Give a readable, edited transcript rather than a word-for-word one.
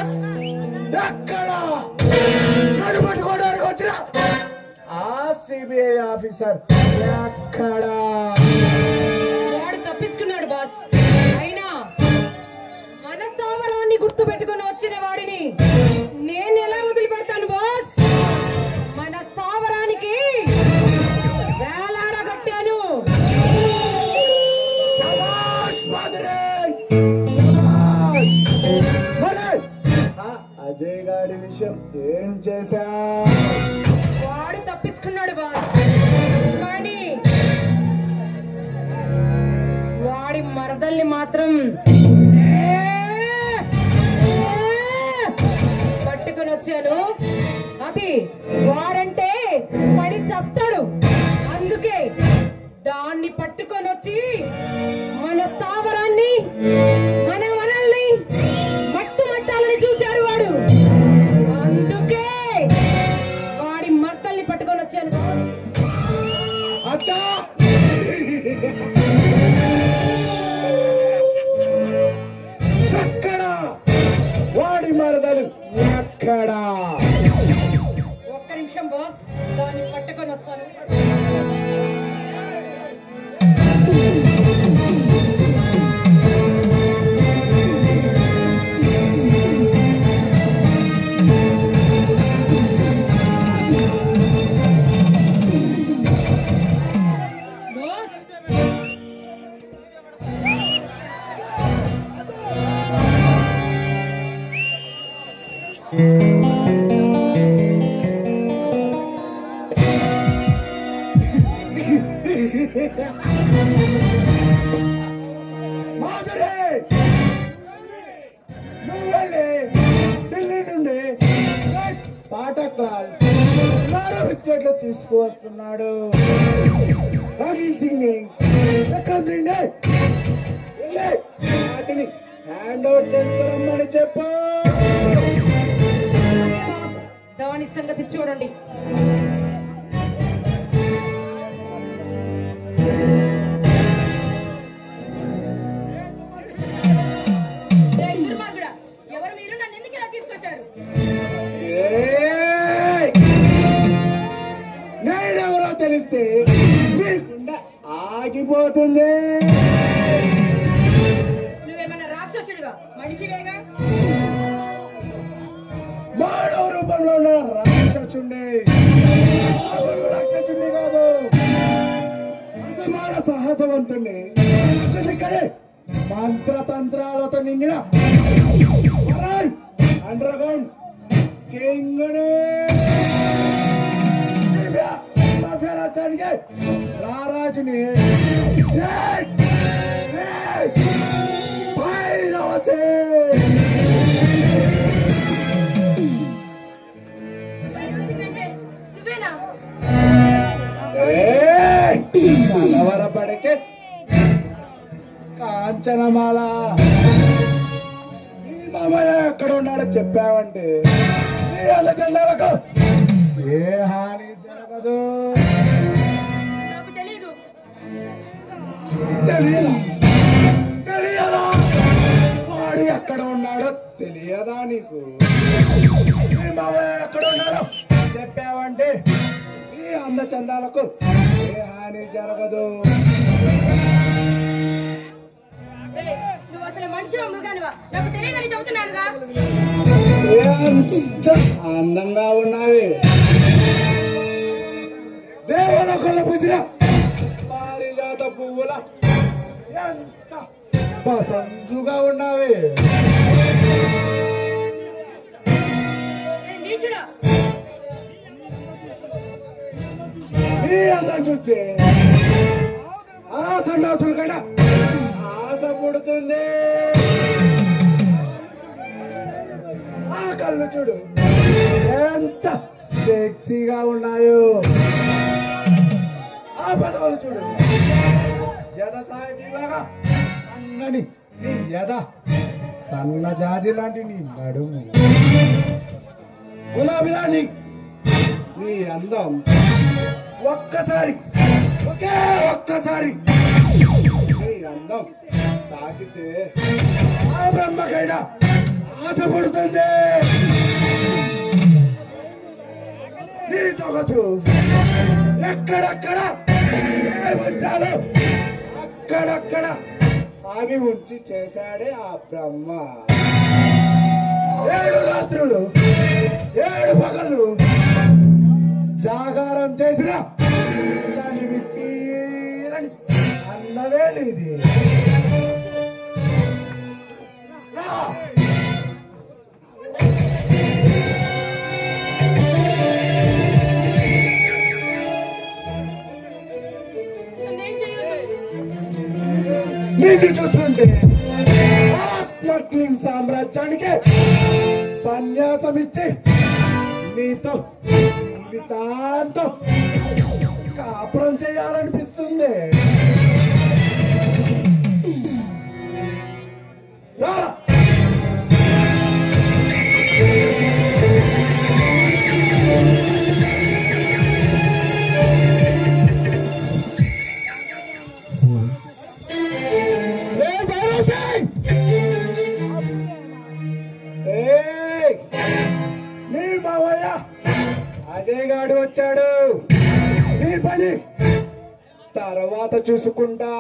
Boss? ఎక్కడ పట్టుకోవడానికి వచ్చిన ఆ సిబిఐ ఆఫీసర్ ఎక్కడ? వాడు తప్పించుకున్నాడు బాస్. అయినా మన స్థావరాన్ని గుర్తు పెట్టుకుని వచ్చిన వాడిని నేను ఎలా వదిలిపెడతాను బాస్? మన స్థావరానికి వేలాడగట్టాను. శభాష్ మాధురి, శభాష్. మరి ఆ అజయ్ గాడి విషయం ఏం చేశా? వాడు తప్పించుకున్నాడు బాస్. కానీ వాడి మరదల్ని మాత్రం పట్టుకుని వచ్చాను. అది వాడంటే పడి చస్తాడు. అందుకే దాన్ని పట్టుకొని వచ్చి మన స్థావరాన్ని మన వనల్ని మట్టు మట్టాలని చూశాడు వాడు. అందుకే వాడి మట్టల్ని పట్టుకొని వచ్చాను. అచ్చా ఎక్కడ వాడి మరదలు ఎక్కడ? ఒక్క నిమిషం బాస్, దాన్ని పట్టుకొని వస్తాను. బాస్, మాధురి, నువ్వు వెళ్ళి ఢిల్లీ నుండి పాటక్లాల్ బిస్కెట్లు తీసుకువస్తున్నాడు. రాగిల్ సింగ్ వాటిని హ్యాండ్ ఓవర్ చేసుకురమ్మని చెప్పు. బాస్, దాని సంగతి చూడండి. దుర్మార్గుడా, ఎవరు మీరు? నన్ను ఎందుకు ఇలా తీసుకొచ్చారు? నేనెవరో తెలిస్తే నీకుండా ఆగిపోతుంది. నువ్వేమన్నా రాక్షసుడిగా? మనిషివేగా? మానవ రూపంలో ఉన్న రాక్షసుండే రాక్షసుండే కాదు, అసమాన సాహసవంతుణ్ణి. ఇక్కడే మంత్రతంత్రాలతో నిండిన అండర్ గ్రౌండ్ కింగ్ మాఫియా రాజ్యానికి రారాజుని నువ్వేనా? కలవరపడికే కాంచనమాల నీ మామయ్య ఎక్కడ ఉన్నాడో చెప్పావంటే నీ అల్ల చెల్లెలకు ఏ హాని జరగదు. నాకు తెలీదు. తెలియదా? తెలియదా? వాడు ఎక్కడ ఉన్నాడో తెలియదా నీకు? నీ మామయ్య ఎక్కడ ఉన్నాడో చెప్పావంటే ఈ అందచందాలకు ఏ హాని జరగదు. నువ్వు అసలు మనిషివా మృగానివా? నాకు తెలియదని చెబుతున్నానుగా. ఎంత అందంగా ఉన్నావి, దేవలోకంలో పూసిన పారిజాత పువ్వుల ఎంత పసందుగా ఉన్నావి. నీచుడా, ఈ అందం చూస్తే ఆ సన్నాసుల కన్నా ఆశ పుడుతుంది. ఆ కళ్ళు చూడు ఎంత సెక్సీగా ఉన్నాయో, ఆ పదవులు చూడు జన సాయజీలాగా అన్నని నీ యద సన్న జాజి లాంటి నీ నడుము, గులాబీలా నీ అందం ఒక్కసారి ఒకే ఒక్కసారి నీ అందం తాకితే ఆ బ్రహ్మకైనా ఆశపడుతుంది. నీ సొగసు ఎక్కడెక్కడ ఉంచాలో అక్కడక్కడ ఆగి ఉంచి చేశాడే ఆ బ్రహ్మ. 7 రాత్రులు 7 పగళ్ళు జాగారం చేసిన దానికి తీరని అన్నదే నీది. నిన్ను చూస్తుంటే స్మగ్లింగ్ సామ్రాజ్యానికి సన్యాసం ఇచ్చి నీతో జీవితాంతం కాపురం చేయాలనిపిస్తుంది. నీ మావయ్య అజయ్ గాడు వచ్చాడు. నీ పని తర్వాత చూసుకుంటా.